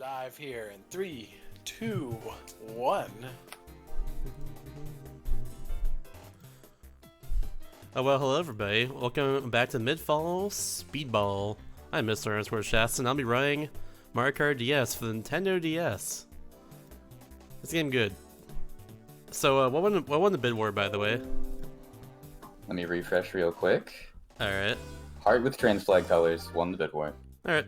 Live here in 3, 2, 1. Oh well, hello everybody. Welcome back to Midfall Speedball. I'm Mr. Ernst Shasta, and I'll be running Mario Kart DS for the Nintendo DS. This game good. So, what won the bid war, by the way? Let me refresh real quick. Alright. Heart with trans flag colors won the bid war. Alright.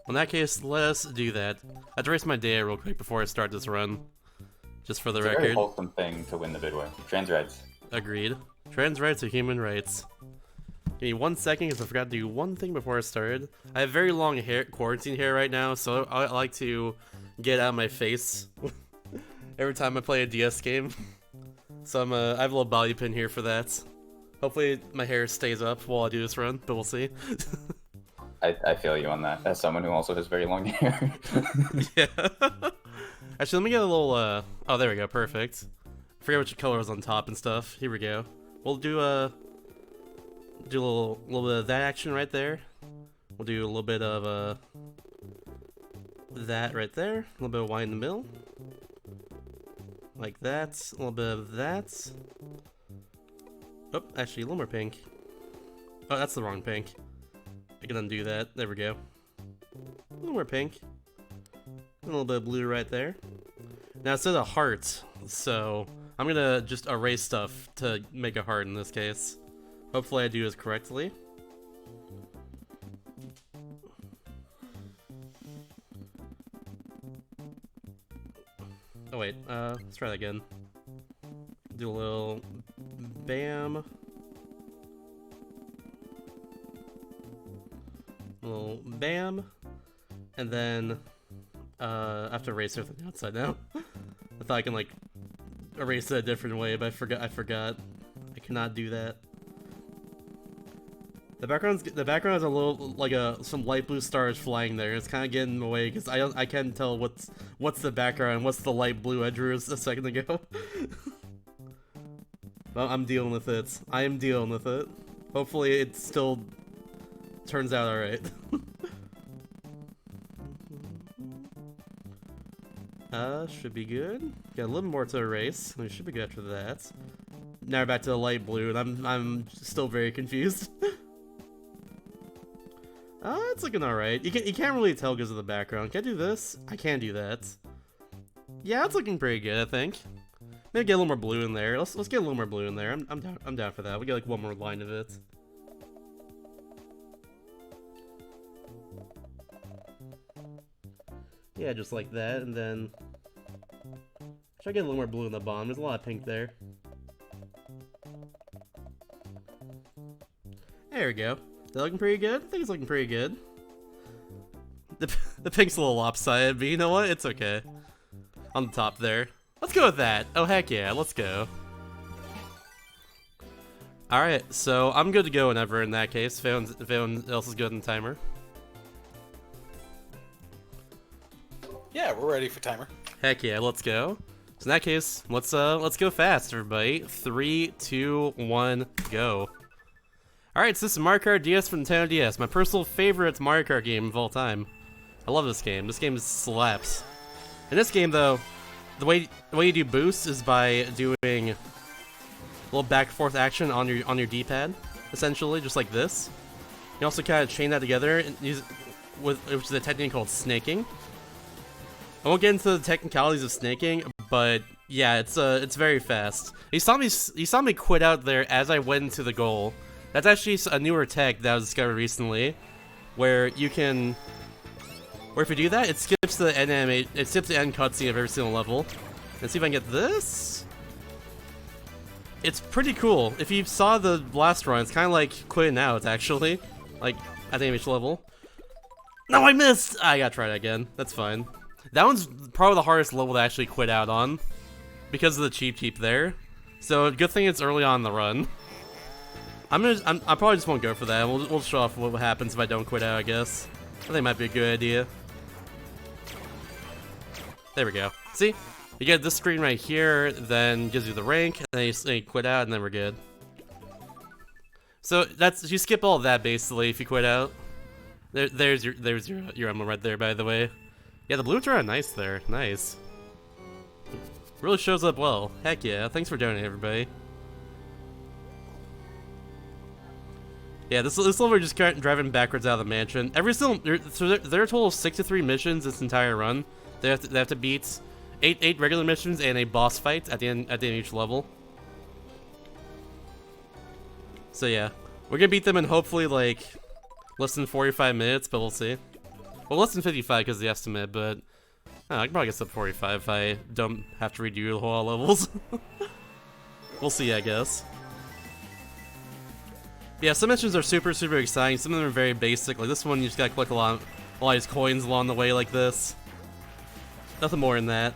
Well, in that case, let us do that. I have to race my day real quick before I start this run. Just for the It's a record. very wholesome thing to win the bid war. Trans rights. Agreed. Trans rights are human rights. Give me 1 second because I forgot to do one thing before I started. I have very long hair, quarantine hair right now, so I like to get it out of my face every time I play a DS game. So I have a little bobby pin here for that. Hopefully my hair stays up while I do this run, but we'll see. I feel you on that, as someone who also has very long hair. Yeah. Actually, let me get a little, oh, there we go, perfect. I forget which color was on top and stuff. Here we go. We'll do a little bit of that action right there. We'll do a little bit of that right there. A little bit of white in the middle. Like that. A little bit of that. Oh, actually, a little more pink. Oh, that's the wrong pink. I can undo that. There we go. A little more pink. A little bit of blue right there. Now it says a heart, so I'm gonna just erase stuff to make a heart in this case. Hopefully I do this correctly. Oh wait, let's try that again. Do a little bam. A little bam. And then I have to erase everything outside now. I thought I can like erase it a different way, but I forgot. I cannot do that. The background is a little like some light blue stars flying there. It's kind of getting in the way because I can't tell what's the background and what's the light blue I drew a second ago. Well, I'm dealing with it. I am dealing with it. Hopefully it still turns out alright. Should be good. Got a little more to erase. We should be good after that. Now we're back to the light blue, and I'm still very confused. It's looking alright. You can't really tell because of the background. Can I do this? I can do that. Yeah, it's looking pretty good, I think. Maybe get a little more blue in there. Let's get a little more blue in there. I'm down for that. We get like one more line of it. Yeah, just like that, and then try to get a little more blue in the bottom. There's a lot of pink there. There we go. Is that looking pretty good? I think it's looking pretty good. The pink's a little lopsided, but you know what? It's okay. On the top there. Let's go with that. Oh, heck yeah. Let's go. Alright, so I'm good to go whenever in that case, if anyone else is good in the timer. Yeah, we're ready for timer. Heck yeah, let's go. So in that case, let's go fast, everybody. 3, 2, 1, go. Alright, so this is Mario Kart DS for Nintendo DS, my personal favorite Mario Kart game of all time. I love this game. This game slaps. In this game, though, the way you do boosts is by doing a little back and forth action on your D-pad, essentially, just like this. You also kind of chain that together and use which is a technique called snaking. I won't get into the technicalities of snaking, but yeah, it's very fast. You saw me quit out there as I went into the goal. That's actually a newer tech that I discovered recently, where if you do that, it skips the end cutscene of every single level. Let's see if I can get this. It's pretty cool. If you saw the last run, it's kind of like quitting out, actually, like at the end of each level. No, I missed. I gotta try that again. That's fine. That one's probably the hardest level to actually quit out on, because of the cheap there. So good thing it's early on in the run. I probably just won't go for that. We'll show off what happens if I don't quit out, I guess. I think it might be a good idea. There we go. See? You get this screen right here, then gives you the rank, and then you quit out, and then we're good. So you skip all of that basically if you quit out. There's your emblem right there, by the way. Yeah, the balloons are nice there. Nice. Really shows up well. Heck yeah. Thanks for donating, everybody. Yeah, this level we're just driving backwards out of the mansion. Every single so there are a total of 63 missions this entire run. They have to beat eight regular missions and a boss fight at the end of each level. So yeah, we're gonna beat them in hopefully like less than 45 minutes, but we'll see. Well, less than 55 because the estimate, but I can probably get up 45 if I don't have to redo the whole levels. We'll see, I guess. Yeah, some missions are super exciting. Some of them are very basic. Like this one, you just gotta collect a lot of these coins along the way like this. Nothing more than that.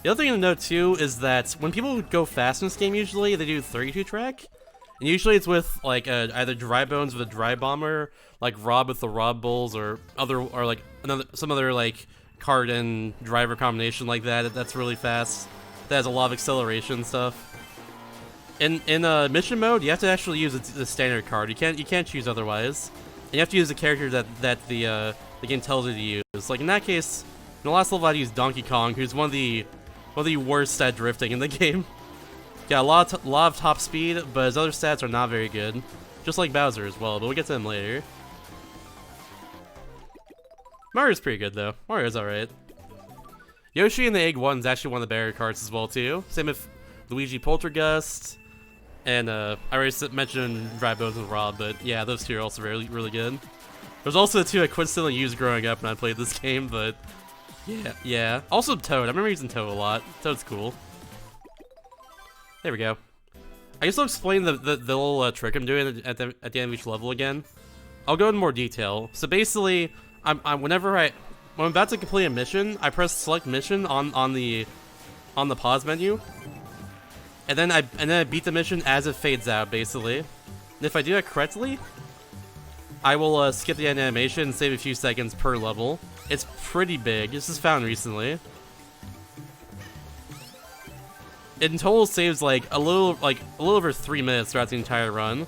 The other thing to note too is that when people go fast in this game, usually they do 32 track, and usually it's with like either Dry Bones with a Dry Bomber, like Rob with the Rob Bulls, or like some other like Kart and driver combination like that. That's really fast. That has a lot of acceleration stuff. In mission mode, you have to actually use the standard card. You can't choose otherwise. And you have to use the character that the game tells you to use. Like in that case, in the last level I used Donkey Kong, who's one of the worst at drifting in the game. Got a lot of top speed, but his other stats are not very good. Just like Bowser as well, but we'll get to him later. Mario's pretty good though. Mario's alright. Yoshi and the Egg 1 is actually one of the better cards as well too. Same with Luigi Poltergust. And I already mentioned Dry Bones with Rob, but yeah, those two are also really good. There's also the two I coincidentally used growing up when I played this game, but yeah. Also Toad. I remember using Toad a lot. Toad's cool. There we go. I guess I'll explain the little trick I'm doing at the end of each level again. I'll go into more detail. So basically, when I'm about to complete a mission, I press select mission on the pause menu. And then I beat the mission as it fades out, basically. And if I do that correctly, I will skip the end animation and save a few seconds per level. It's pretty big. This is found recently. It in total saves like a little over 3 minutes throughout the entire run.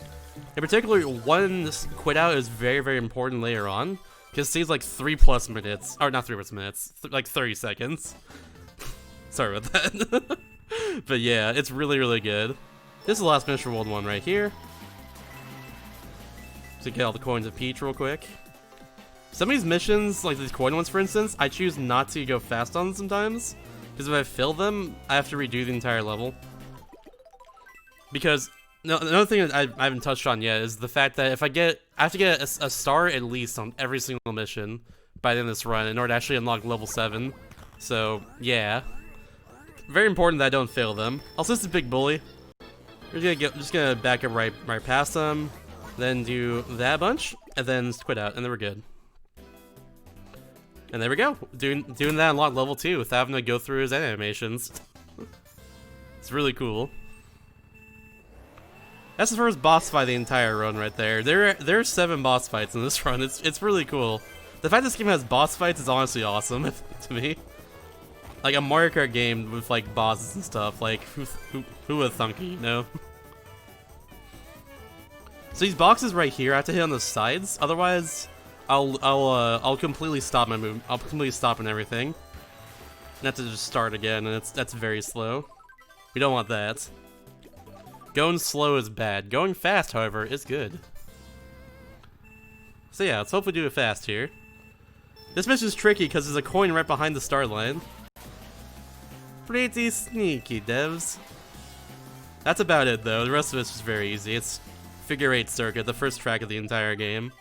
In particular, one quit out is very important later on because it saves like 3+ minutes, or not 3+ minutes, like 30 seconds. Sorry about that. But yeah, it's really good. This is the last mission for World 1 right here. So get all the coins of Peach real quick. Some of these missions, like these coin ones for instance, I choose not to go fast on sometimes. Because if I fail them, I have to redo the entire level. Because another thing that I haven't touched on yet is the fact that if I have to get a star at least on every single mission by the end of this run in order to actually unlock level 7. So yeah. Very important that I don't fail them. Also, this is a big bully. We're just gonna back up right past them, then do that bunch, and then quit out, and then we're good. And there we go, doing that unlock level 2 without having to go through his animations. It's really cool. That's the first boss fight of the entire run right there. There are 7 boss fights in this run. It's really cool. The fact this game has boss fights is honestly awesome to me. Like a Mario Kart game with like bosses and stuff, like who would thunk it, you know? So these boxes right here I have to hit on the sides, otherwise I'll completely stop my move. I'll completely stop and everything. And have to just start again, and that's very slow. We don't want that. Going slow is bad. Going fast, however, is good. So yeah, let's hopefully do it fast here. This mission is tricky because there's a coin right behind the start line. Pretty sneaky, devs. That's about it, though. The rest of it's just very easy. It's Figure 8 Circuit, the first track of the entire game.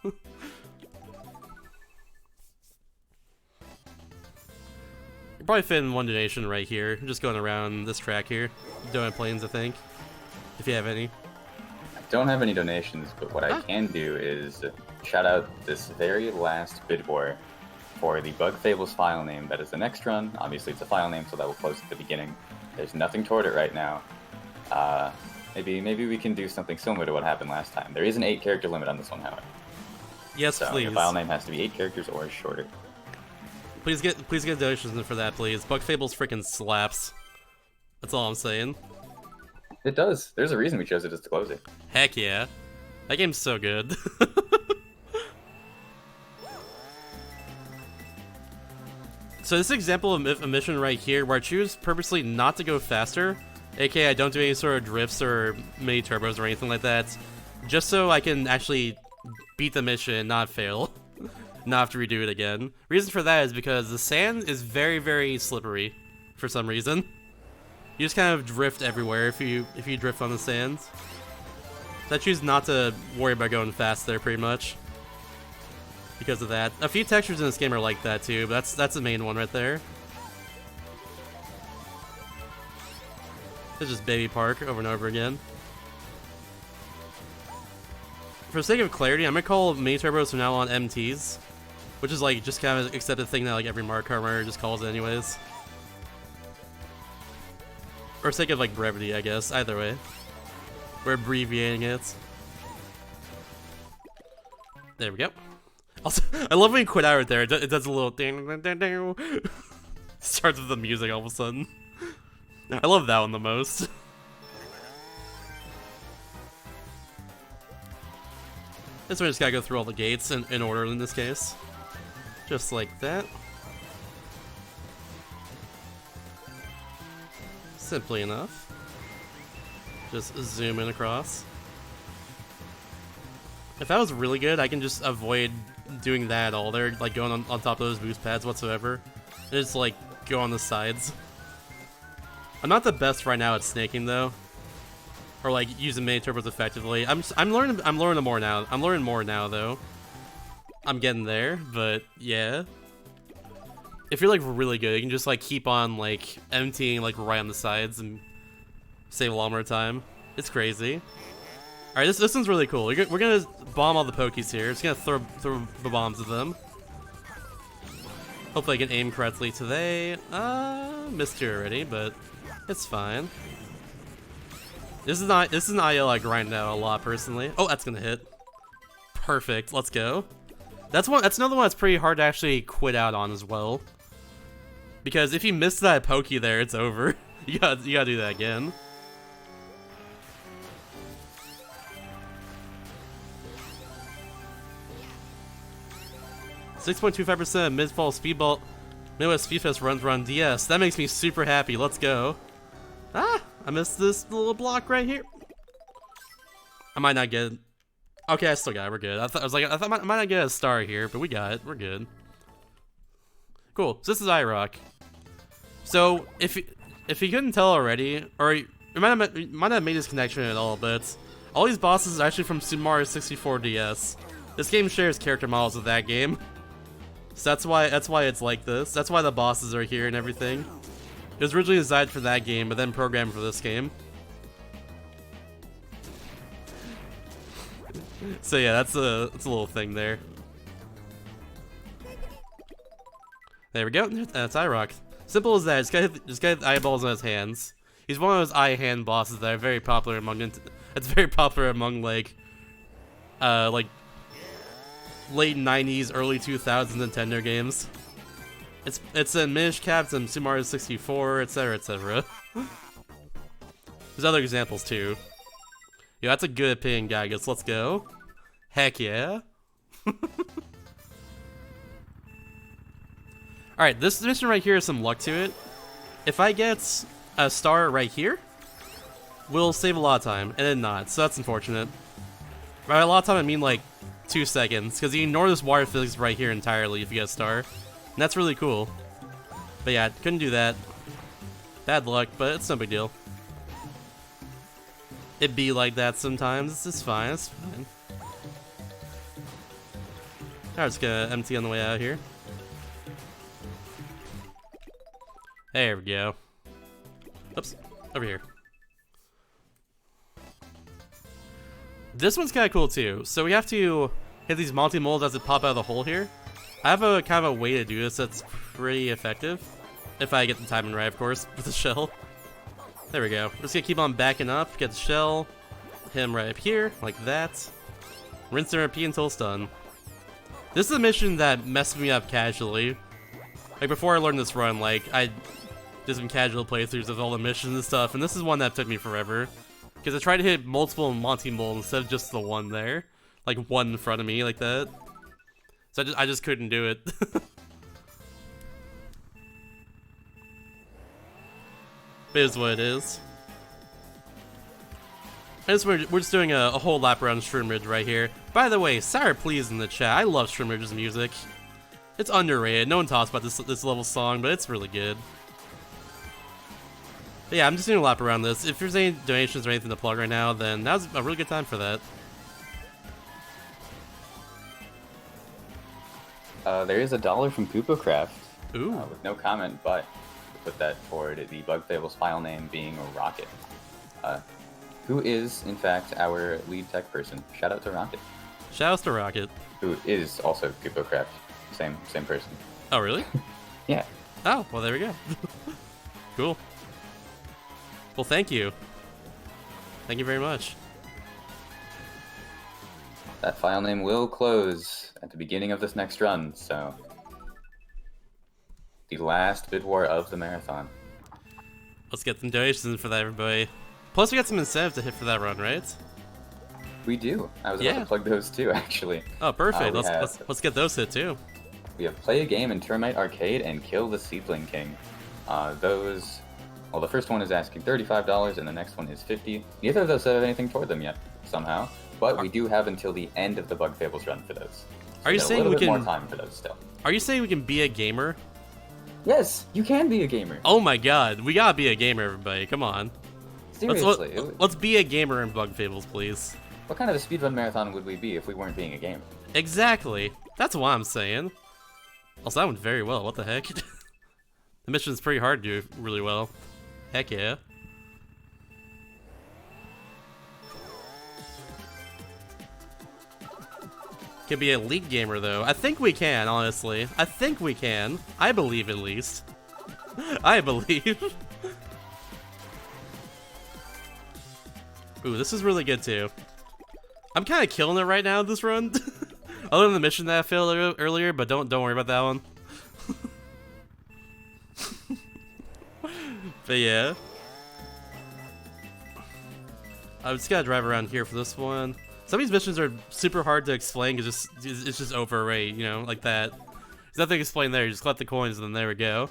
You probably fit in one donation right here. Just going around this track here. Donut planes, I think. If you have any. I don't have any donations, but what I can do is shout out this very last bid war for the Bug Fables file name. That is the next run. Obviously, it's a file name, so that will close at the beginning. There's nothing toward it right now. Maybe we can do something similar to what happened last time. There is an 8-character limit on this one, however. Yes, so please. Your file name has to be 8 characters or shorter. Please get donations in for that, please. Bug Fables freaking slaps. That's all I'm saying. It does. There's a reason we chose it as the closer. Heck yeah. That game's so good. So this example of a mission right here where I choose purposely not to go faster, aka I don't do any sort of drifts or mini turbos or anything like that, just so I can actually beat the mission and not fail, not have to redo it again. Reason for that is because the sand is very, very slippery for some reason. You just kind of drift everywhere if you drift on the sand. So I choose not to worry about going fast there pretty much. Because of that. A few textures in this game are like that too, but that's the main one right there. It's just Baby Park over and over again. For the sake of clarity, I'm gonna call mini turbos from now on MTs, which is like just kind of accepted thing that like every Mario Kart runner just calls it anyways. For the sake of like brevity, I guess. Either way, we're abbreviating it. There we go. Also, I love when you quit out right there. It does a little ding, ding, ding, ding. Starts with the music all of a sudden. I love that one the most. This one just gotta go through all the gates in order in this case. Just like that. Simply enough. Just zoom in across. If that was really good, I can just avoid doing that at all. They're like going on top of those boost pads whatsoever. And just like go on the sides. I'm not the best right now at snaking though, or like using mini turbos effectively. I'm learning more now. I'm learning more now though. I'm getting there, but yeah. If you're like really good, you can just like keep on like emptying like right on the sides and save a lot more time. It's crazy. Alright, this one's really cool. We're gonna bomb all the Pokies here. Just gonna throw the bombs at them. Hopefully I can aim correctly today. Missed you already, but it's fine. This is an IL I grind out a lot personally. Oh, that's gonna hit. Perfect. Let's go. That's another one that's pretty hard to actually quit out on as well. Because if you miss that Poke there, it's over. You gotta do that again. .25% mid-fall speedball. Midwest Speed Fest runs run DS. That makes me super happy. Let's go. Ah, I missed this little block right here. I might not get it. Okay, I still got it. We're good. I thought I might not get a star here, but we got it. We're good. Cool. So this is iRock. So if you couldn't tell already, or you might not have made this connection at all, but all these bosses are actually from Super Mario 64 DS. This game shares character models with that game. So that's why it's like this. That's why the bosses are here and everything. It was originally designed for that game, but then programmed for this game. So yeah, that's a little thing there. There we go. That's iRock. Simple as that. Just got eyeballs on his hands. He's one of those eye hand bosses that are very popular among. It's very popular among like late 90s, early 2000s Nintendo games. It's in Minish Caps and Super Mario 64, etc., etc. There's other examples too. Yo, that's a good opinion, Gygus. Let's go. Heck yeah. Alright, this mission right here has some luck to it. If I get a star right here, we'll save a lot of time, and then not, so that's unfortunate. By a lot of time, I mean like 2 seconds, because you ignore this water physics right here entirely if you get a star. And that's really cool. But yeah, couldn't do that. Bad luck, but it's no big deal. It be like that sometimes. It's fine, it's fine. Alright, just gonna empty on the way out here. There we go. Oops, over here. This one's kind of cool too. So we have to hit these multi-molds as it pop out of the hole here. I have a kind of a way to do this that's pretty effective. If I get the timing right, of course, with the shell. There we go. We're just gonna keep on backing up, get the shell, hit him right up here, like that. Rinse and repeat until it's done. This is a mission that messed me up casually. Like before I learned this run, like I did some casual playthroughs of all the missions and stuff, and this is one that took me forever. Because I tried to hit multiple multi-mold instead of just the one there. Like one in front of me, like that. So I just couldn't do it. It is what it is. We're just doing a whole lap around Shroomridge right here. By the way, Sour Please in the chat. I love Shroomridge's music. It's underrated. No one talks about this level song, but it's really good. But yeah, I'm just doing a lap around this. If there's any donations or anything to plug right now, then now's a really good time for that. There is $1 from KoopaCraft. Ooh. With no comment, but put that forward. The Bug Fable's file name being Rocket. Who is, in fact, our lead tech person. Shout out to Rocket. Shout out to Rocket. Who is also KoopaCraft. Same person. Oh, really? Yeah. Oh, well, there we go. Cool. Well, thank you. Thank you very much. That file name will close at the beginning of this next run, so... The last bid war of the marathon. Let's get some donations for that, everybody. Plus, we got some incentives to hit for that run, right? We do. I was about to plug those too, actually. Oh, perfect. Let's get those hit too. We have Play a Game in Termite Arcade and Kill the Seedling King. Those... Well, the first one is asking $35, and the next one is $50. Neither of those have anything toward them yet, somehow. But we do have until the end of the Bug Fables run for those. So are you saying we can... more time for those still. Are you saying we can be a gamer? Yes, you can be a gamer. Oh my god, we gotta be a gamer, everybody. Come on. Seriously. Let's be a gamer in Bug Fables, please. What kind of a speedrun marathon would we be if we weren't being a gamer? Exactly. That's what I'm saying. Also, that went very well. What the heck? The mission's pretty hard to do really well. Heck yeah. Can be a elite gamer, though. I think we can, honestly. I think we can. I believe, at least. I believe. Ooh, this is really good, too. I'm kind of killing it right now, this run. Other than the mission that I failed earlier, but don't worry about that one. But yeah. I just gotta drive around here for this one. Some of these missions are super hard to explain because it's just overrate, you know, like that. There's nothing to explain there. You just collect the coins and then there we go.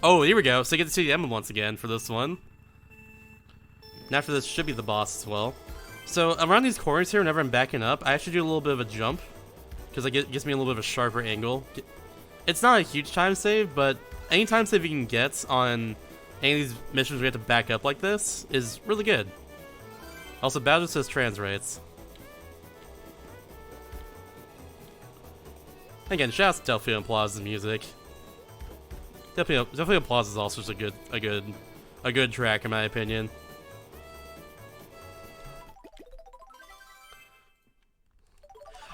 Oh, here we go. So you get to see the emblem once again for this one. And after this should be the boss as well. So around these corners here, whenever I'm backing up, I actually do a little bit of a jump because it gives me a little bit of a sharper angle. It's not a huge time save, but any time save you can get on any of these missions we have to back up like this is really good. Also, Bowser says trans rights. Again, shouts to Delphine Plaza's music. Delphine Plaza is also just a good track in my opinion.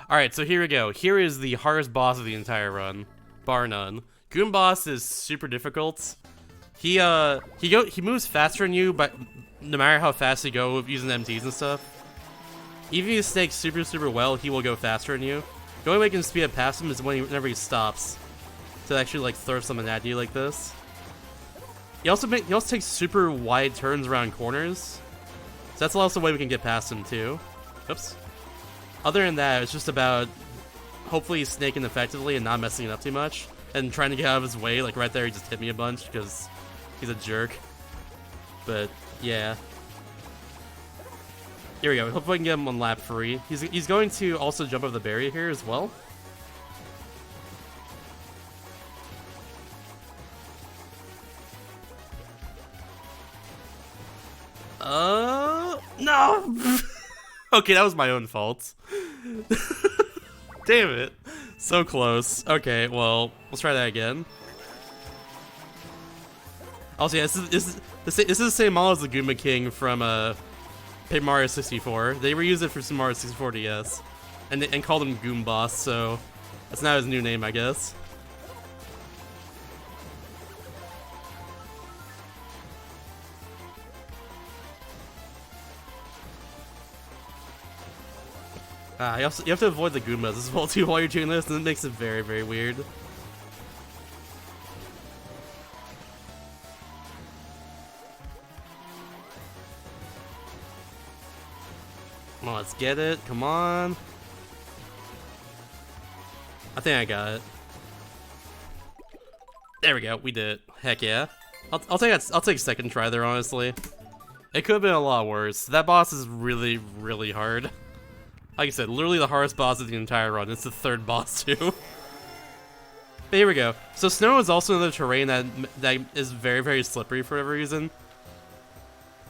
Alright, so here we go. Here is the hardest boss of the entire run, bar none. Goon Boss is super difficult. He moves faster than you, but no matter how fast you go using MTs and stuff. Even if you snake super well, he will go faster than you. The only way you can speed up past him is whenever he stops to actually like throw something at you like this. He also takes super wide turns around corners, so that's also a way we can get past him too. Oops. Other than that, it's just about hopefully snaking effectively and not messing it up too much, and trying to get out of his way. Like right there, he just hit me a bunch because he's a jerk. But yeah. Here we go. Hopefully I can get him on lap 3. He's going to also jump over the barrier here as well. No! Okay, that was my own fault. Damn it. So close. Okay, well, let's try that again. Also, yeah, this is the same model as the Goomba King from Paper Mario 64. They reused it for Super Mario 64 DS, and called him Goom Boss. So that's not his new name, I guess. You have to avoid the Goombas as well too while you're doing this, and it makes it very weird. Come on, let's get it. Come on. I think I got it. There we go. We did it. Heck yeah. I'll take second try there, honestly. It could have been a lot worse. That boss is really, really hard. Like I said, literally the hardest boss of the entire run. It's the third boss, too. But here we go. So snow is also another terrain that is very, very slippery for whatever reason.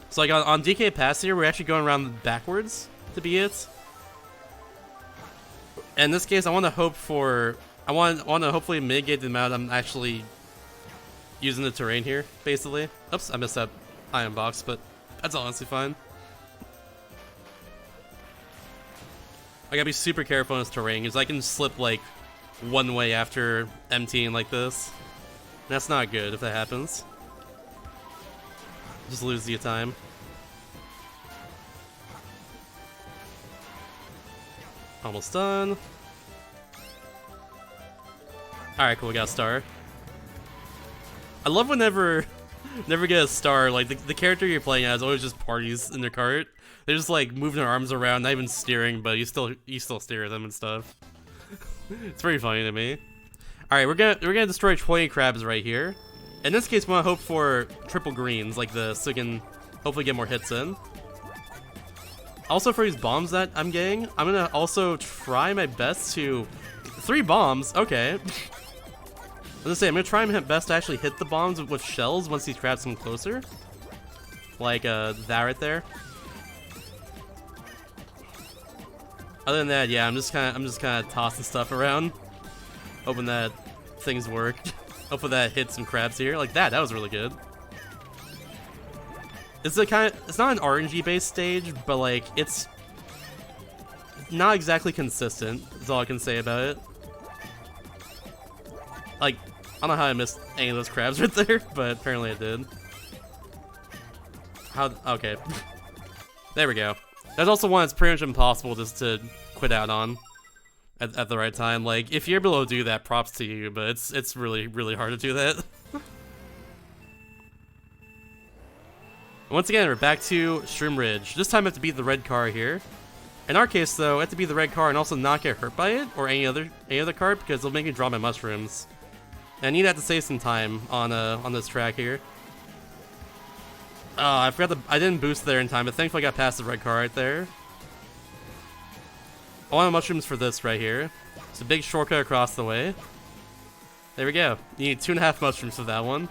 So like on DK Pass here, we're actually going around backwards to be it. And in this case, I want to hopefully mitigate the amount I'm actually using the terrain here, basically. Oops, I missed that iron box, but that's honestly fine. I gotta be super careful on this terrain, because I can slip like one way after emptying like this. That's not good if that happens. Just lose the time. Almost done. Alright, cool, we got a star. I love whenever get a star, like the character you're playing as always just parties in their cart. They're just like moving their arms around, not even steering, but you still steer them and stuff. It's pretty funny to me. Alright, we're gonna destroy 20 crabs right here. In this case, we wanna hope for triple greens like this, so we can hopefully get more hits in. Also, for these bombs that I'm getting, I'm gonna also try my best to... 3 bombs? Okay. I was gonna say, I'm gonna try my best to actually hit the bombs with shells once these crabs come closer. Like, that right there. Other than that, yeah, I'm just kinda tossing stuff around. Hoping that things work. Hopefully that hits some crabs here. Like that was really good. It's not an RNG based stage, but like it's not exactly consistent. That's all I can say about it. Like, I don't know how I missed any of those crabs right there, but apparently I did. Okay. There we go. There's also one that's pretty much impossible just to quit out on at the right time. Like, if you're able to do that, props to you, but it's really, really hard to do that. Once again, we're back to Shroom Ridge. This time I have to beat the red car here. In our case, though, I have to beat the red car and also not get hurt by it or any other car because it'll make me draw my mushrooms. And I need that to save some time on this track here. Oh, I didn't boost there in time, but thankfully I got past the red car right there. I want mushrooms for this right here. It's a big shortcut across the way. There we go. You need 2.5 mushrooms for that one.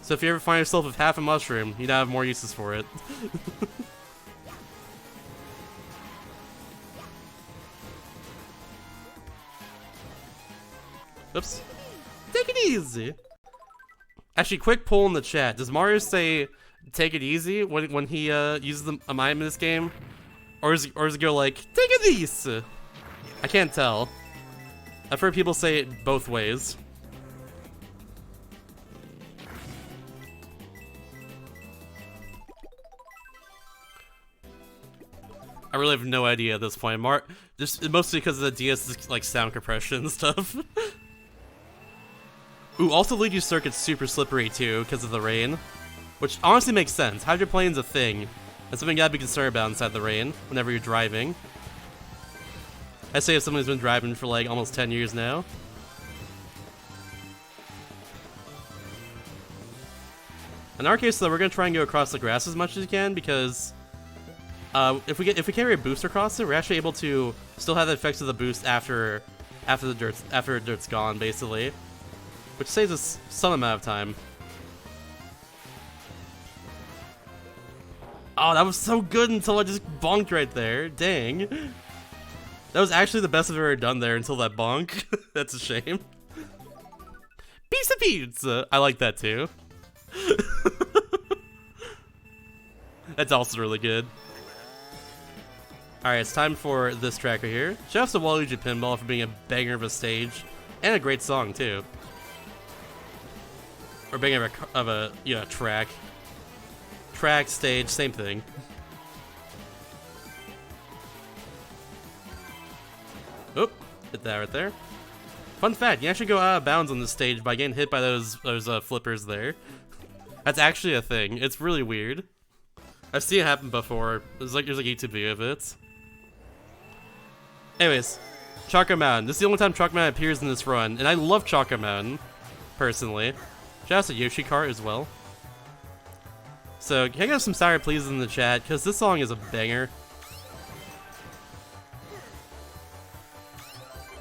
So if you ever find yourself with half a mushroom, you now have more uses for it. Oops. Take it easy. Actually, quick poll in the chat. Does Mario say take it easy when he uses a mime in this game? Or does it go like, take it easy? I can't tell. I've heard people say it both ways. I really have no idea at this point. Just mostly because of the DS's like sound compression and stuff. Ooh, also Luigi's Circuit's super slippery too because of the rain, which honestly makes sense. Hydroplaning's a thing. That's something you gotta be concerned about inside the rain whenever you're driving. I say as someone who's been driving for like almost 10 years now. In our case, though, we're gonna try and go across the grass as much as you can because. If we carry a boost across it, we're actually able to still have the effects of the boost after the dirt's gone, basically, which saves us some amount of time. Oh, that was so good until I just bonked right there. Dang, that was actually the best I've ever done there until that bonk. That's a shame. Piece of pizza. I like that too. That's also really good. Alright, it's time for this track right here. Shouts to Waluigi Pinball for being a banger of a stage. And a great song, too. Or banger of a track. Track, stage, same thing. Oop, hit that right there. Fun fact, you actually go out of bounds on this stage by getting hit by those flippers there. That's actually a thing. It's really weird. I've seen it happen before. There's like a YouTube video of it. Anyways, Chocolate Mountain. This is the only time Chocolate Mountain appears in this run, and I love Chocolate Mountain, personally. Shout out to Yoshi Kart as well. So, can I get some Sorry Please in the chat, because this song is a banger.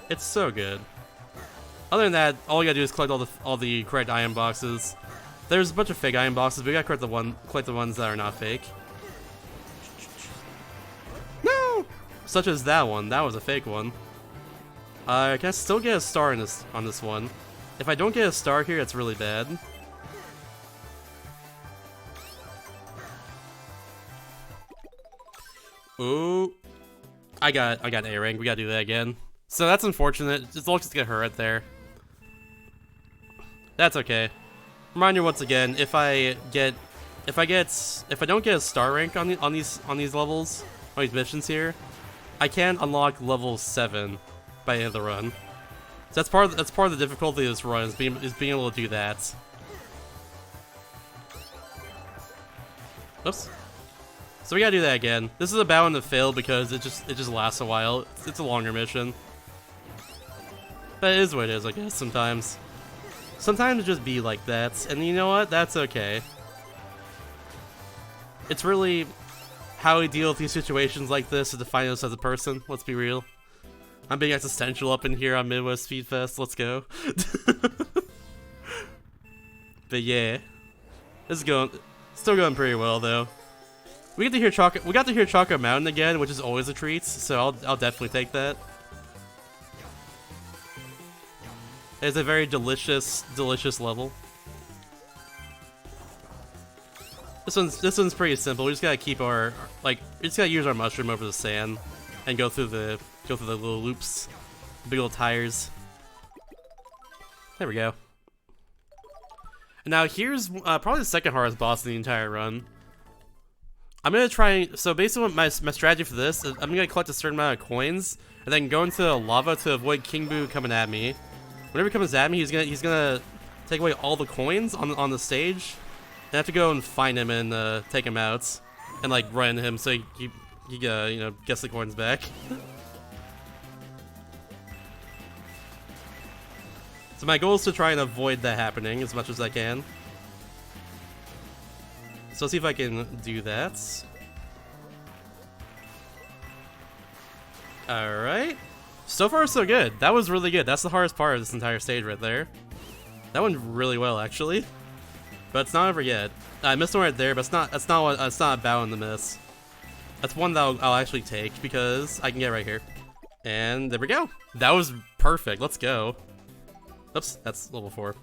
It's so good. Other than that, all you gotta do is collect all the correct iron boxes. There's a bunch of fake iron boxes, but we gotta collect the ones that are not fake. No! Such as that one. That was a fake one. Can I still get a star on this one? If I don't get a star here, it's really bad. Ooh. I got A rank. We gotta do that again. So that's unfortunate. Just all just get hurt right there. That's okay. Reminder once again, if I don't get a star rank on these levels, on these missions here, I can unlock level 7 by the end of the run. So that's part of the difficulty of this run is being able to do that. Oops. So we gotta do that again. This is a bad one to fail because it just lasts a while. It's a longer mission. But it is what it is, I guess, sometimes. Sometimes it just be like that, and you know what? That's okay. It's really how we deal with these situations like this to define us as a person, let's be real. I'm being existential up in here on Midwest Speed Fest, let's go. But yeah. This is still going pretty well though. We got to hear Chocolate Mountain again, which is always a treat, so I'll definitely take that. It's a very delicious level. This one's pretty simple. We just gotta keep we just gotta use our mushroom over the sand and go through the little loops, big little tires. There we go. And now here's probably the second hardest boss in the entire run. I'm gonna try. So basically, my strategy for this is I'm gonna collect a certain amount of coins and then go into the lava to avoid King Boo coming at me. Whenever he comes at me, he's gonna take away all the coins on the stage. And I have to go and find him and take him out, and like run into him so he you know, gets the coins back. So my goal is to try and avoid that happening as much as I can. So let's see if I can do that. Alright. So far, so good. That was really good. That's the hardest part of this entire stage right there. That went really well, actually. But it's not over yet. I missed one right there, but it's not a bad one to miss. That's one that I'll actually take because I can get right here. And there we go. That was perfect. Let's go. Oops, that's level 4.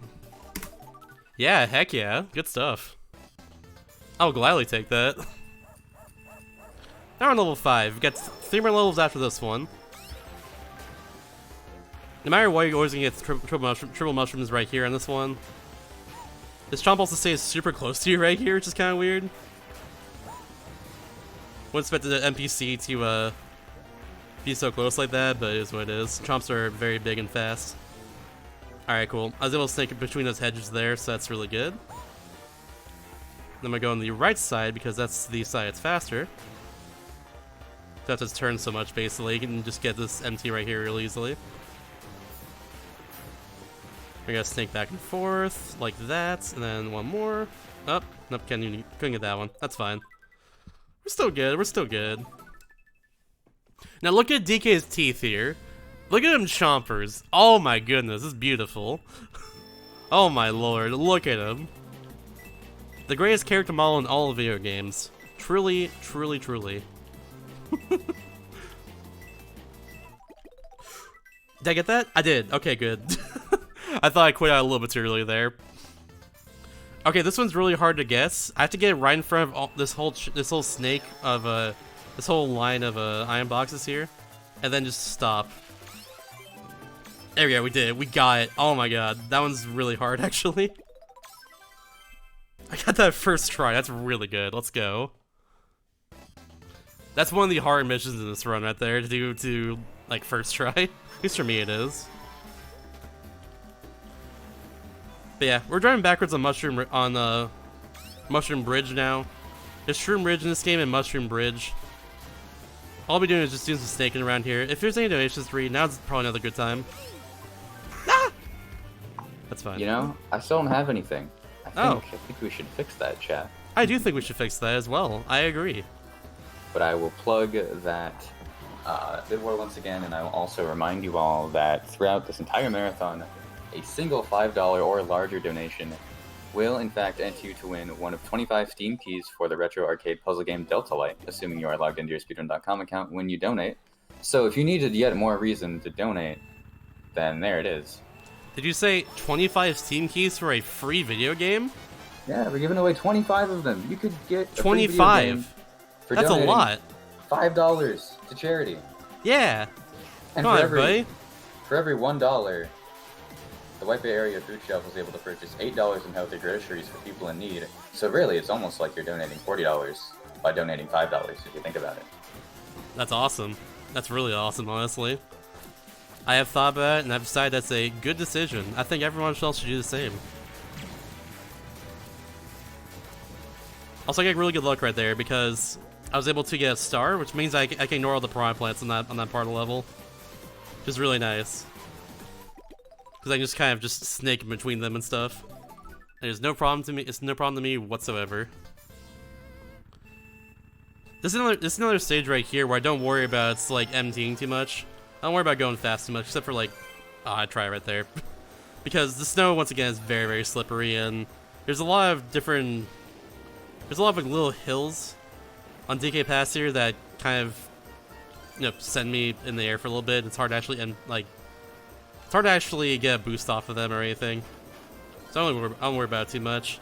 Yeah, heck yeah. Good stuff. I'll gladly take that. Now we're on level 5. We got 3 more levels after this one. No matter what, you're always gonna get triple mushrooms right here on this one. This chomp also stays super close to you right here, which is kind of weird. Wouldn't expect the NPC to be so close like that, but it is what it is. Chomps are very big and fast. Alright, cool. I was able to snake between those hedges there, so that's really good. Then I'm gonna go on the right side because that's the side that's faster. Don't have to turn so much, basically. You can just get this empty right here real easily. We're gonna snake back and forth, like that, and then one more. Oh, nope, couldn't get that one. That's fine. We're still good, we're still good. Now look at DK's teeth here. Look at them chompers. Oh my goodness, this is beautiful. Oh my lord, look at him. The greatest character model in all of video games. Truly, truly, truly. Did I get that? I did. Okay, good. I thought I quit out a little bit too early there. Okay, this one's really hard to guess. I have to get right in front of this whole snake of this whole line of iron boxes here, and then just stop. There we go. We did it. We got it. Oh my god, that one's really hard actually. I got that first try. That's really good. Let's go. That's one of the hard missions in this run right there to do like first try. At least for me it is. But yeah, we're driving backwards on Mushroom Bridge now. There's Shroom Bridge in this game and Mushroom Bridge. All I'll be doing is just doing some snaking around here. If there's any donations to read, now's probably another good time. Ah! That's fine. You know, I still don't have anything. Oh. I think we should fix that, chat. I do think we should fix that as well. I agree. But I will plug that bid war once again, and I will also remind you all that throughout this entire marathon, a single $5 or larger donation will in fact enter you to win one of 25 Steam keys for the retro arcade puzzle game Delta Light, assuming you are logged into your speedrun.com account when you donate. So if you needed yet more reason to donate, then there it is. Did you say 25 Steam keys for a free video game? Yeah, we're giving away 25 of them. You could get a free video 25? game for That's a donating lot. $5 to charity. Yeah. And Come on, for everybody. for every $1, the White Bay Area Food Shelf was able to purchase $8 in healthy groceries for people in need. So really, it's almost like you're donating $40 by donating $5 if you think about it. That's awesome. That's really awesome, honestly. I have thought about it, and I've decided that's a good decision. I think everyone else should do the same. Also, I get really good luck right there because I was able to get a star, which means I can ignore all the piranha plants on that part of the level, which is really nice. Because I can just kind of just snake in between them and stuff. There's no problem to me. It's no problem to me whatsoever. This is another stage right here where I don't worry about it's like emptying too much. I don't worry about going fast too much, except for like, I try right there, because the snow once again is very, very slippery, and there's a lot of different. There's a lot of like little hills on DK Pass here that kind of, you know, send me in the air for a little bit. It's hard to actually it's hard to actually get a boost off of them or anything. So I don't worry about it too much.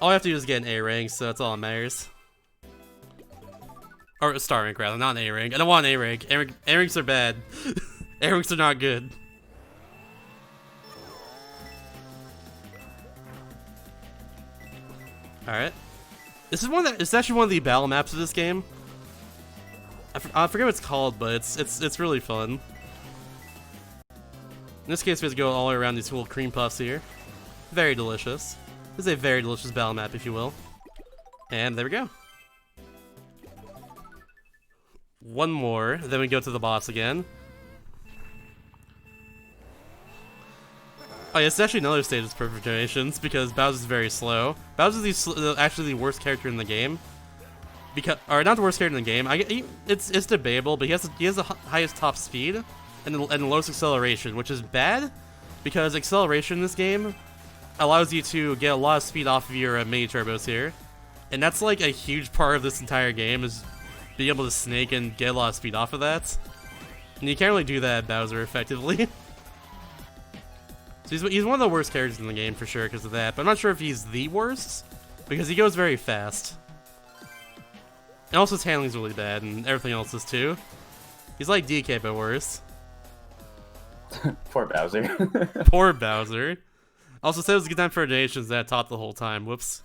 All I have to do is get an A rank, so that's all that matters. Or a star rank rather, not an A rank. I don't want an A rank. A ranks are bad. A ranks are not good. Alright. This is actually one of the battle maps of this game. I forget what it's called, but it's really fun. In this case, we have to go all the way around these little cream puffs here. Very delicious. This is a very delicious battle map, if you will. And there we go. One more, then we go to the boss again. Oh yeah, it's actually another stage that's perfect for donations because Bowser's very slow. Bowser's actually the worst character in the game. Or not the worst character in the game. It's debatable, but he has the highest top speed and the lowest acceleration, which is bad because acceleration in this game allows you to get a lot of speed off of your mini turbos here, and that's like a huge part of this entire game is being able to snake and get a lot of speed off of that. And you can't really do that at Bowser effectively. So he's one of the worst characters in the game for sure because of that, but I'm not sure if he's the worst because he goes very fast. And also his handling's really bad and everything else is too. He's like DK but worse. Poor Bowser. Poor Bowser. Also said it was a good time for donations that I taught the whole time. Whoops.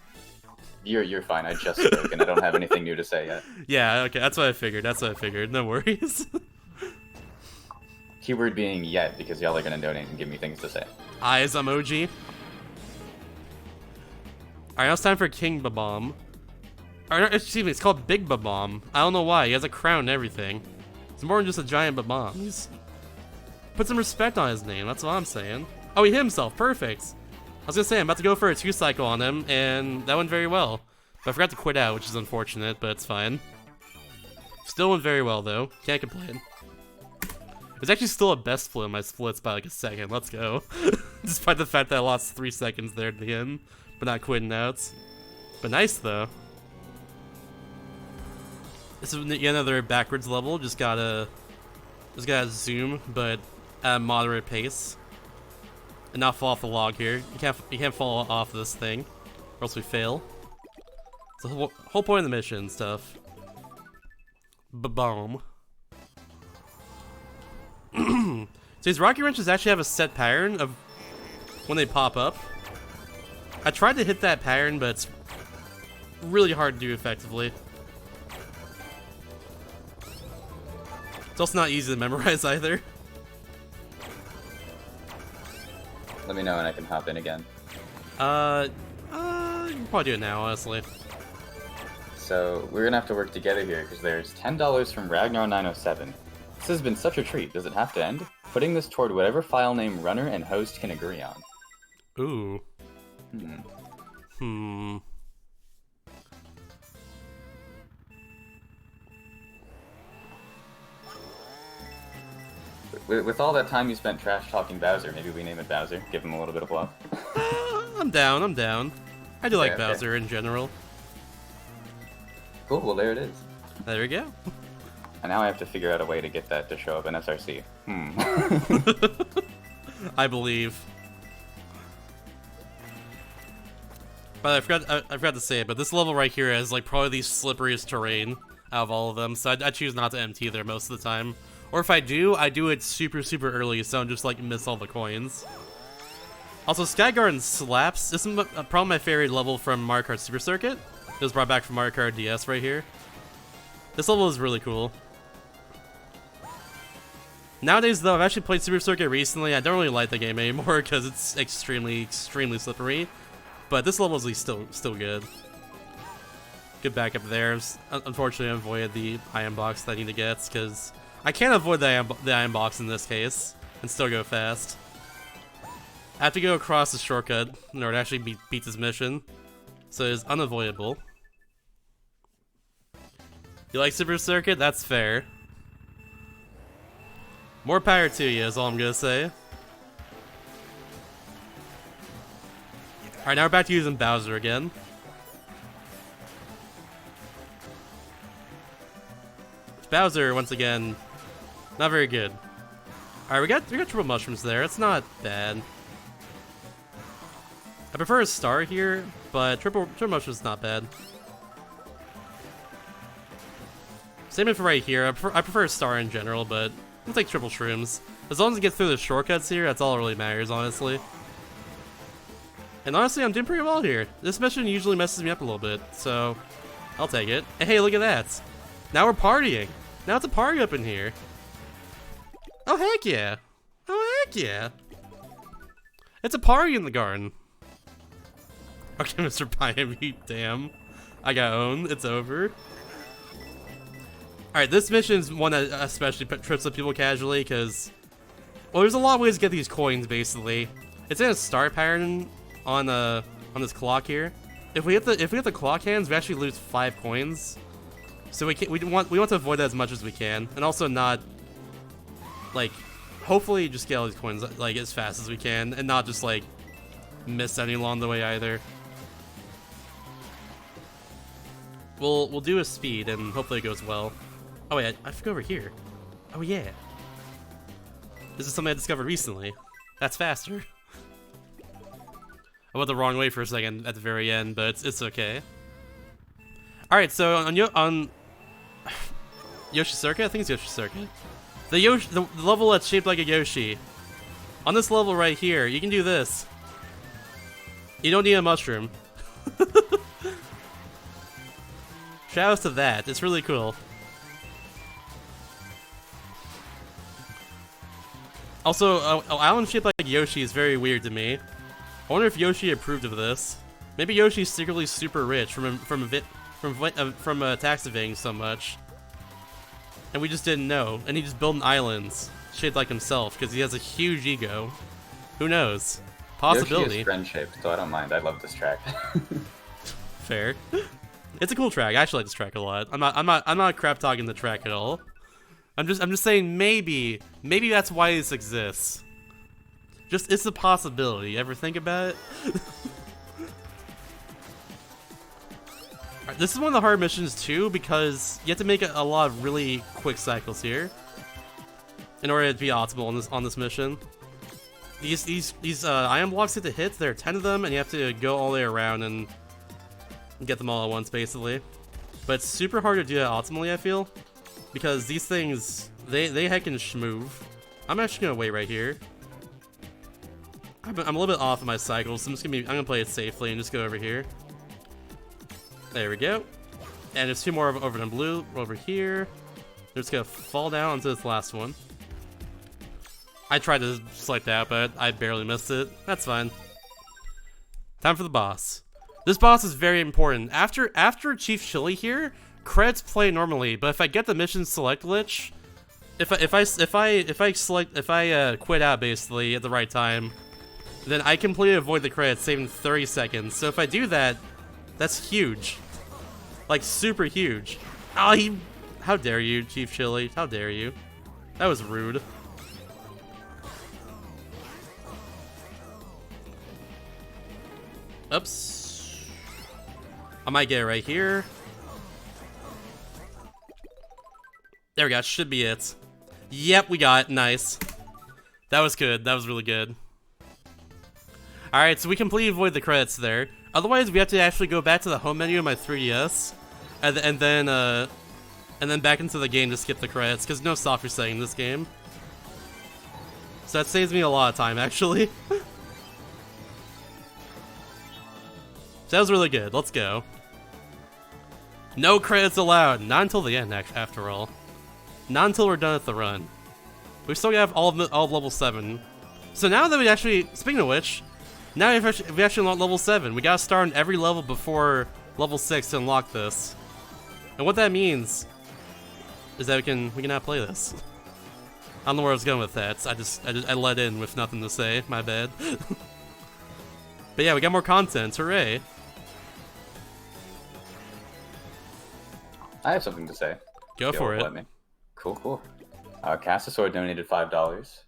You're fine. I just spoke and I don't have anything new to say yet. Yeah, okay, that's what I figured. No worries. Keyword being yet, because y'all are gonna donate and give me things to say. Eyes emoji. Alright, now it's time for King Babam. Or, excuse me, it's called Big Babam. I don't know why. He has a crown and everything. He's more than just a giant Babam. Put some respect on his name, that's what I'm saying. Oh, he hit himself. Perfect. I was gonna say, I'm about to go for a 2-cycle on him, and that went very well. But I forgot to quit out, which is unfortunate, but it's fine. Still went very well, though. Can't complain. There's actually still a best split in my splits by like a second. Let's go. Despite the fact that I lost 3 seconds there to him, but not quitting out. But nice, though. This is yet another backwards level. Just gotta zoom, but at a moderate pace. And not fall off the log here. You can't fall off this thing, or else we fail. It's the whole point of the mission and stuff. Ba-boom. So these rocket wrenches actually have a set pattern of when they pop up. I tried to hit that pattern, but it's really hard to do effectively. It's also not easy to memorize either. Let me know and I can hop in again. You can probably do it now, honestly. So we're gonna have to work together here because there's $10 from Ragnar907. This has been such a treat. Does it have to end? putting this toward whatever file name runner and host can agree on. Ooh. With all that time you spent trash talking Bowser, maybe we name it Bowser. Give him a little bit of love. I'm down. I do like Okay. Bowser in general. Cool, well there it is. There we go. And now I have to figure out a way to get that to show up in SRC. I believe. But I forgot to say it, but this level right here has like probably the slipperiest terrain out of all of them, so I choose not to empty there most of the time. Or if I do it super early, so I don't just like miss all the coins. Also, Sky Garden slaps. This is probably my favorite level from Mario Kart Super Circuit. It was brought back from Mario Kart DS right here. This level is really cool. Nowadays, though, I've actually played Super Circuit recently. I don't really like the game anymore because it's extremely slippery. But this level is still good. Good backup there. Unfortunately, I avoided the iron box that I need to get because I can't avoid the iron box in this case and still go fast. I have to go across the shortcut in order to actually beat this mission, so it is unavoidable. You like Super Circuit? That's fair. More power to you is all I'm gonna say. Alright, now we're back to using Bowser again. Bowser, once again, not very good. Alright, we got triple mushrooms there. It's not bad. I prefer a star here, but triple mushrooms is not bad. Same for right here. I prefer a star in general, but I'll take triple shrooms. As long as it gets through the shortcuts here, that's all that really matters, honestly. And honestly, I'm doing pretty well here. This mission usually messes me up a little bit, so I'll take it. And hey, look at that. Now we're partying. Now it's a party up in here. Oh, heck yeah. Oh, heck yeah. It's a party in the garden. Okay, Mr. Miami, damn. I got owned. It's over. Alright, this mission's one that especially trips up people casually, because... Well, there's a lot of ways to get these coins, basically. It's in a star pattern on this clock here. If we hit the clock hands, we actually lose 5 coins. So we want to avoid that as much as we can, and also not, like, hopefully just get all these coins like as fast as we can, and not just like miss any along the way either. We'll do a speed, and hopefully it goes well. Oh wait, I forgot over here. Oh yeah, this is something I discovered recently. That's faster. I went the wrong way for a second at the very end, but it's okay. All right, so on Yoshi Circuit, I think it's Yoshi Circuit. The level that's shaped like a Yoshi. On this level right here, you can do this. You don't need a mushroom. Shoutouts to that. It's really cool. Also, an island shaped like Yoshi is very weird to me. I wonder if Yoshi approved of this. Maybe Yoshi's secretly super rich from tax evading so much, and we just didn't know. And he just built islands shaped like himself because he has a huge ego. Who knows? Possibility. Yoshi is friend-shaped, so I don't mind. I love this track. Fair. It's a cool track. I actually like this track a lot. I'm not crap talking the track at all. I'm just saying maybe that's why this exists. Just it's a possibility. Ever think about it? Right, this is one of the hard missions too because you have to make a lot of really quick cycles here in order to be optimal on this mission. These iron blocks have to hit. There are 10 of them, and you have to go all the way around and get them all at once, basically. But it's super hard to do that optimally, I feel, because these things they heckin' schmoove. I'm actually gonna wait right here. I'm a little bit off of my cycles, so I'm gonna play it safely and just go over here. There we go. And there's 2 more over in blue over here. They're just gonna fall down onto this last one. I tried to select that, but I barely missed it. That's fine. Time for the boss. This boss is very important. After Chief Chili here, credits play normally, but if I get the mission select glitch, if I quit out basically at the right time, then I completely avoid the credits, saving 30 seconds. So if I do that, that's huge, like super huge. Oh, how dare you, Chief Chili? How dare you? That was rude. Oops. I might get it right here. There we go, should be it. Yep, we got it, nice. That was good, that was really good. Alright, so we completely avoid the credits there. Otherwise, we have to actually go back to the home menu of my 3DS, and then back into the game to skip the credits, because no soft resetting in this game. So that saves me a lot of time, actually. So that was really good, let's go. No credits allowed, not until the end, after all. Not until we're done with the run. We still have all of level 7. So now that we actually, speaking of which, now we actually unlocked level 7. We gotta start on every level before level 6 to unlock this. And what that means is that we can now play this. I don't know where I was going with that. I let in with nothing to say. My bad. But yeah, we got more content. Hooray! I have something to say. Go for it. Let me. Cool. Castosaur donated $5.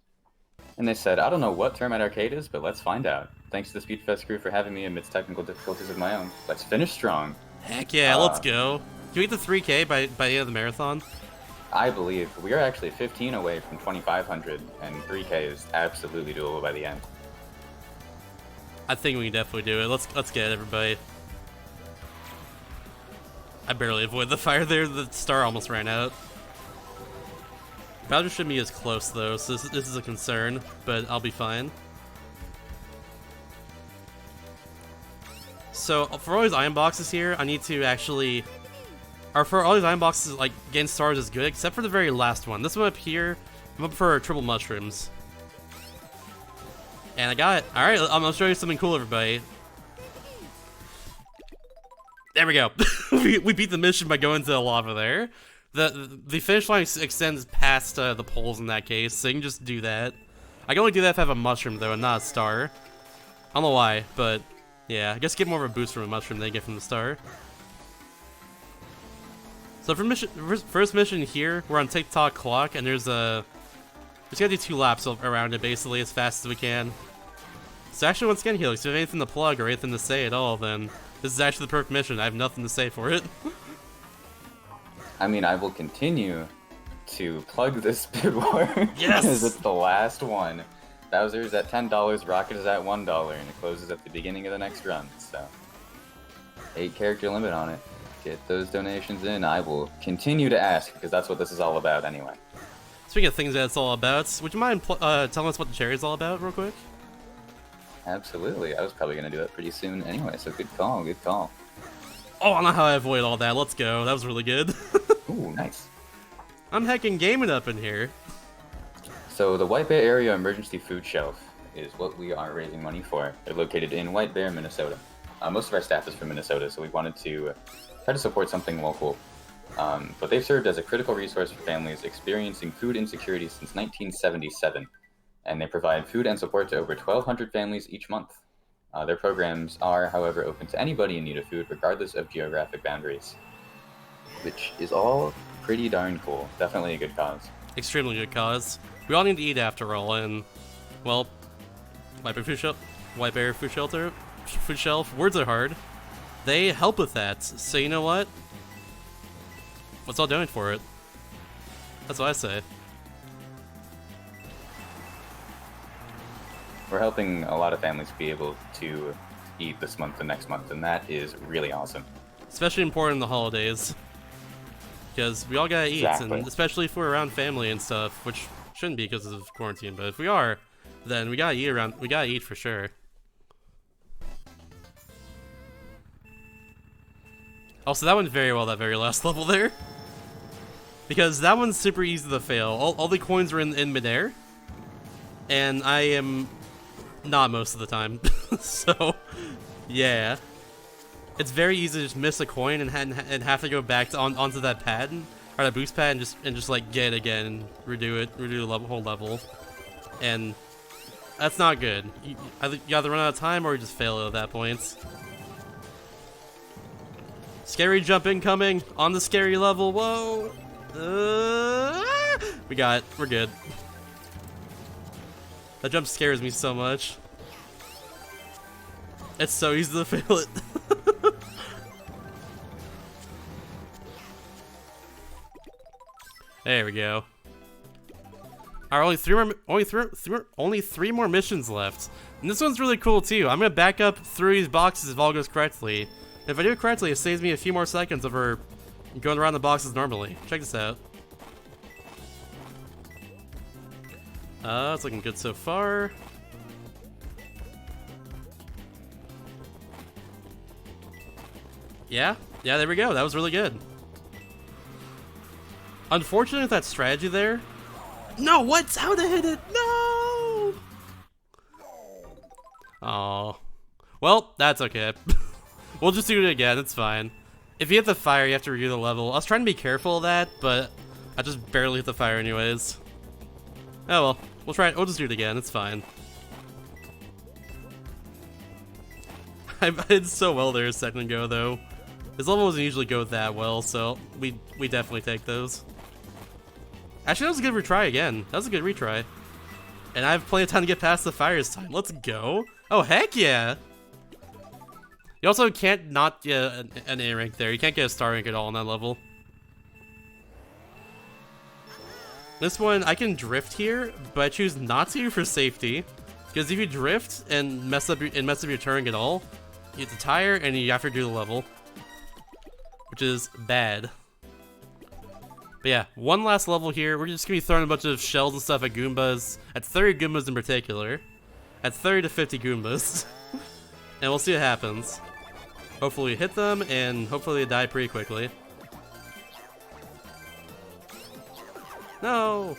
And they said, I don't know what Termite Arcade is, but let's find out. Thanks to the Speedfest crew for having me amidst technical difficulties of my own. Let's finish strong. Heck yeah, let's go. Can we get the 3K by the end of the marathon? I believe we are actually 15 away from 2,500, and 3K is absolutely doable by the end. I think we can definitely do it. Let's get it, everybody. I barely avoided the fire there. The star almost ran out. Bowser shouldn't be as close though, so this is a concern, but I'll be fine. So for all these iron boxes here, I need to actually, or for all these iron boxes, like getting stars is good, except for the very last one. This one up here, I'm up for triple mushrooms. And I got it. Alright, I'm gonna show you something cool, everybody. There we go. we beat the mission by going to the lava there. The finish line extends past the poles in that case, so you can just do that. I can only do that if I have a mushroom though, and not a star. I don't know why, but yeah, I guess get more of a boost from a mushroom than I get from the star. So for first mission here, we're on TikTok clock, and there's a... we just gotta do 2 laps around it basically as fast as we can. So actually, once again, Helix, if you have anything to plug or anything to say at all, then this is actually the perfect mission. I have nothing to say for it. I mean, I will continue to plug this bid war. Yes! Because it's the last one. Bowser's at $10, Rocket is at $1, and it closes at the beginning of the next run, so... 8 character limit on it. Get those donations in. I will continue to ask, because that's what this is all about anyway. Speaking of things that it's all about, would you mind telling us what the cherry is all about real quick? Absolutely. I was probably going to do that pretty soon anyway, so good call, good call. Oh, I know how I avoid all that. Let's go. That was really good. Ooh, nice. I'm heckin' gaming up in here. So the White Bear Area Emergency Food Shelf is what we are raising money for. They're located in White Bear, Minnesota. Most of our staff is from Minnesota, so we wanted to try to support something local. But they've served as a critical resource for families experiencing food insecurity since 1977. And they provide food and support to over 1,200 families each month. Their programs are, however, open to anybody in need of food, regardless of geographic boundaries. Which is all pretty darn cool. Definitely a good cause. Extremely good cause. We all need to eat after all, and, well, White Bear Food Shelf, words are hard. They help with that, so you know what? Let's all donate for it. That's what I say. We're helping a lot of families be able to eat this month and next month, and that is really awesome. Especially important in the holidays. Because we all gotta eat, Exactly. and especially if we're around family and stuff, which shouldn't be because of quarantine, but if we are, then we gotta eat for sure. Also, that went very well, that very last level there. Because that one's super easy to fail. All the coins are in midair. And I am not most of the time. So, yeah. It's very easy to just miss a coin and have to go back onto that pad. or the boost pad and just like get it again and redo the whole level, and that's not good. You either run out of time or you just fail at that point. Scary jump incoming on the scary level. Whoa! We got it. We're good. That jump scares me so much. It's so easy to fail it. There we go. Alright, only three more missions left. And this one's really cool too. I'm gonna back up through these boxes if all goes correctly. If I do it correctly, it saves me a few more seconds over going around the boxes normally. Check this out. It's looking good so far. Yeah, there we go. That was really good. Unfortunately, with that strategy there. No, what? How to hit it? No! Oh. Well, that's okay. We'll just do it again. It's fine. If you hit the fire, you have to redo the level. I was trying to be careful of that, but I just barely hit the fire anyways. Oh well. We'll try it. We'll just do it again. It's fine. I did so well there a second ago, though. This level doesn't usually go that well, so we definitely take those. Actually, that was a good retry again. That was a good retry. And I have plenty of time to get past the fire this time. Let's go. Oh, heck yeah! You also can't not get an A rank there. You can't get a star rank at all on that level. This one, I can drift here, but I choose not to for safety. Because if you drift and mess up your turn at all, you hit the tire and you have to do the level. Which is bad. But yeah, one last level here. We're just gonna be throwing a bunch of shells and stuff at Goombas. At 30 Goombas in particular. At 30 to 50 Goombas. And we'll see what happens. Hopefully we hit them, and hopefully they die pretty quickly. No!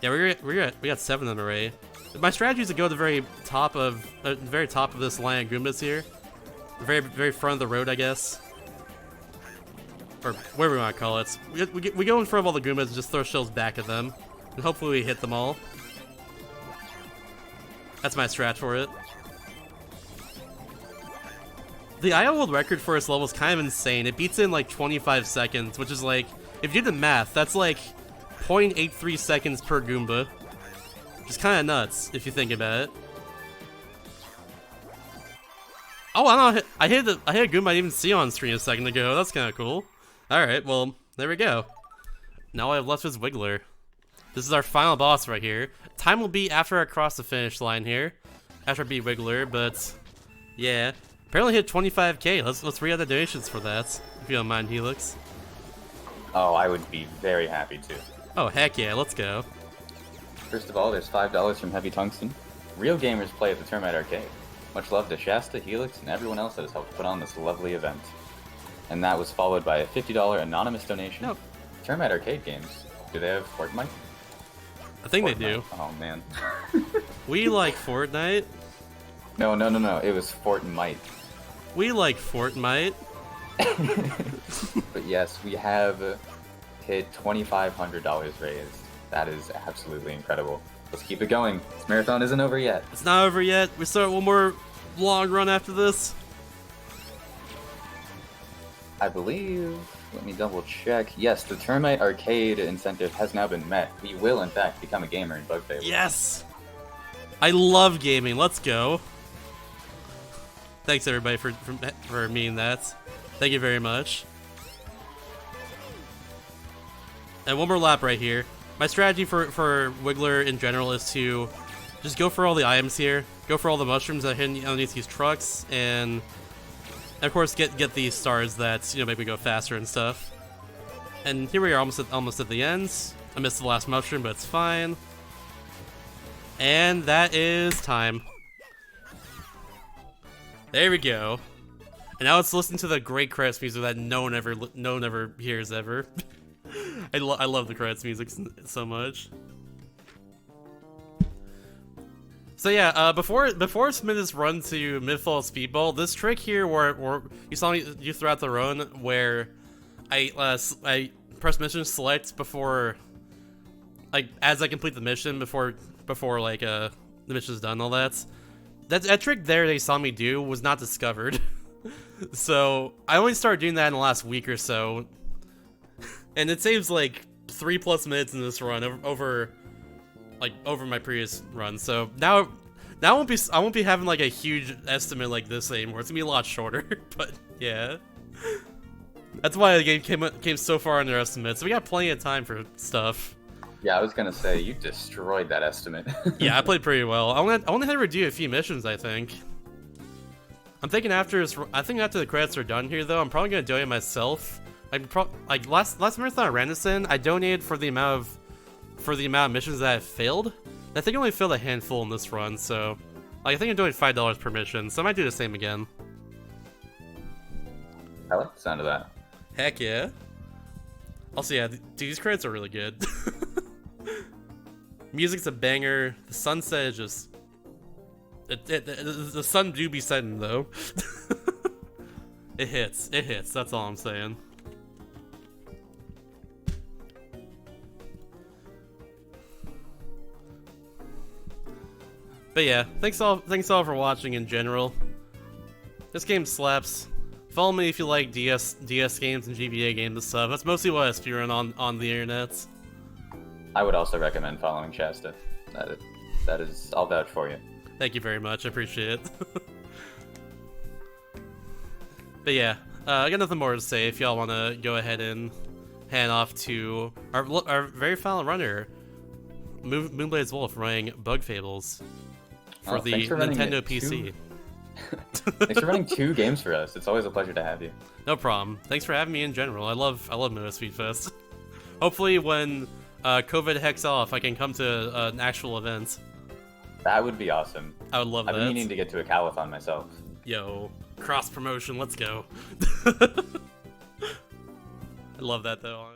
Yeah, we got 7 of them already. My strategy is to go to the very top of this line of Goombas here. The very front of the road, I guess. Or whatever we want to call it. We go in front of all the Goombas and just throw shells back at them. And hopefully we hit them all. That's my strat for it. The IO world record for this level is kind of insane. It beats it in like 25 seconds, which is like, if you do the math, that's like 0.83 seconds per Goomba. Which is kind of nuts, if you think about it. Oh, I hit a Goomba I didn't even see on screen a second ago. That's kind of cool. Alright, well, there we go. Now all I have left is Wiggler. This is our final boss right here. Time will be after I cross the finish line here. After I beat Wiggler, but yeah. Apparently hit 25k. Let's read out the donations for that, if you don't mind, Helix. Oh, I would be very happy to. Oh, heck yeah, let's go. First of all, there's $5 from Heavy Tungsten. Real gamers play at the Termite Arcade. Much love to Shasta, Helix, and everyone else that has helped put on this lovely event. And that was followed by a $50 anonymous donation. No. Termite Arcade games. Do they have Fortnite? I think Fortnite. they do. Oh, man. We like Fortnite. No. It was Fortnite. We like Fortnite. But yes, we have hit $2,500 raised. That is absolutely incredible. Let's keep it going. This marathon isn't over yet. It's not over yet. We start one more long run after this. I believe, let me double check. Yes, the Termite Arcade incentive has now been met. We will, in fact, become a gamer in Bug Fables. Yes! I love gaming. Let's go. Thanks, everybody, for meaning that. Thank you very much. And one more lap right here. My strategy for Wiggler in general is to just go for all the items here. Go for all the mushrooms that are hidden underneath these trucks, and of course get these stars that make me go faster and stuff. And here we are, almost at the end. I missed the last mushroom, but it's fine. And that is time. There we go. And now let's listen to the great credits music that no one ever hears ever. I love the credits music so much. So yeah, before I submit this run to Midfall Speedball, this trick here where you saw me throughout the run where I press mission select before, like, as I complete the mission before like the mission's done and all that. That trick there they saw me do was not discovered. So I only started doing that in the last week or so, and it saves like 3+ minutes in this run over my previous run. So now I won't be having like a huge estimate like this anymore. It's gonna be a lot shorter. But yeah, that's why the game came so far under estimate. So we got plenty of time for stuff. Yeah, I was gonna say you destroyed that estimate. Yeah, I played pretty well. I only had to do a few missions, I think. I'm thinking after the credits are done here, though, I'm probably gonna donate myself. Like last marathon I ran this in, I donated for the amount of missions that I failed. I think I only failed a handful in this run, so like, I think I donated $5 per mission, so I might do the same again. I like the sound of that. Heck yeah. Also, yeah, dude, these credits are really good. Music's a banger. The sunset is just... the sun do be setting, though. It hits. That's all I'm saying. But yeah, thanks all for watching in general. This game slaps. Follow me if you like DS games and GBA games and stuff. That's mostly what I spearrun on the internet. I would also recommend following Shasta. That is, I'll vouch for you. Thank you very much. I appreciate it. But yeah, I got nothing more to say. If y'all want to go ahead and hand off to our very final runner, Moonblade's Wolf, running Bug Fables for the Nintendo PC. Thanks for running 2 games for us. It's always a pleasure to have you. No problem. Thanks for having me in general. I love Moto Speed Fest. Hopefully when COVID hex off, I can come to an actual event. That would be awesome. I would love that. I've been meaning to get to a Calathon myself. Yo, cross promotion, let's go. I love that though.